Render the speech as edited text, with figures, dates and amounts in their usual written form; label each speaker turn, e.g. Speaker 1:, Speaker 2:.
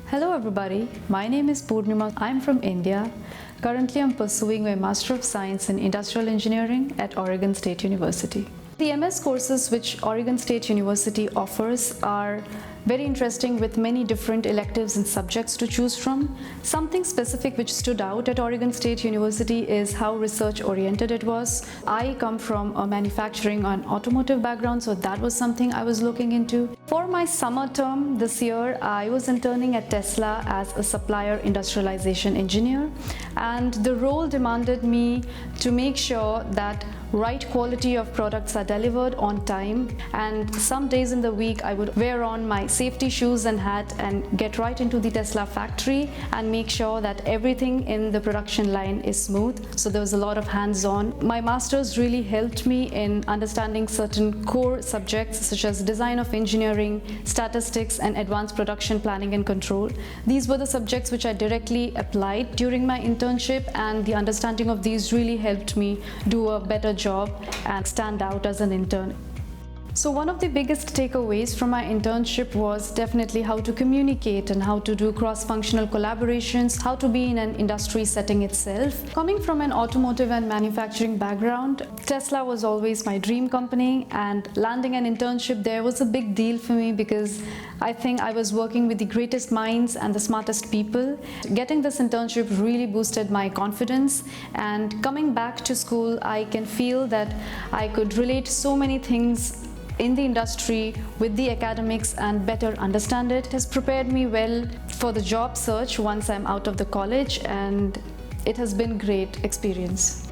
Speaker 1: Hello everybody, my name is Purnima. I'm from India. Currently I'm pursuing my Master of Science in Industrial Engineering at Oregon State University. The MS courses which Oregon State University offers are very interesting with many different electives and subjects to choose from. Something specific which stood out at Oregon State University is how research oriented it was. I come from a manufacturing and automotive background, so that was something I was looking into. For my summer term this year, I was interning at Tesla as a supplier industrialization engineer, and the role demanded me to make sure that right quality of products are delivered on time, and some days in the week I would wear on my safety shoes and hat and get right into the Tesla factory and make sure that everything in the production line is smooth. So there was a lot of hands-on. My master's really helped me in understanding certain core subjects such as design of engineering, statistics, and advanced production planning and control. These were the subjects which I directly applied during my internship, and the understanding of these really helped me do a better job and stand out as an intern. So one of the biggest takeaways from my internship was definitely how to communicate and how to do cross-functional collaborations, how to be in an industry setting itself. Coming from an automotive and manufacturing background, Tesla was always my dream company, and landing an internship there was a big deal for me because I think I was working with the greatest minds and the smartest people. Getting this internship really boosted my confidence, and coming back to school, I can feel that I could relate so many things in the industry with the academics and better understand it. It has prepared me well for the job search once I'm out of the college, and it has been a great experience.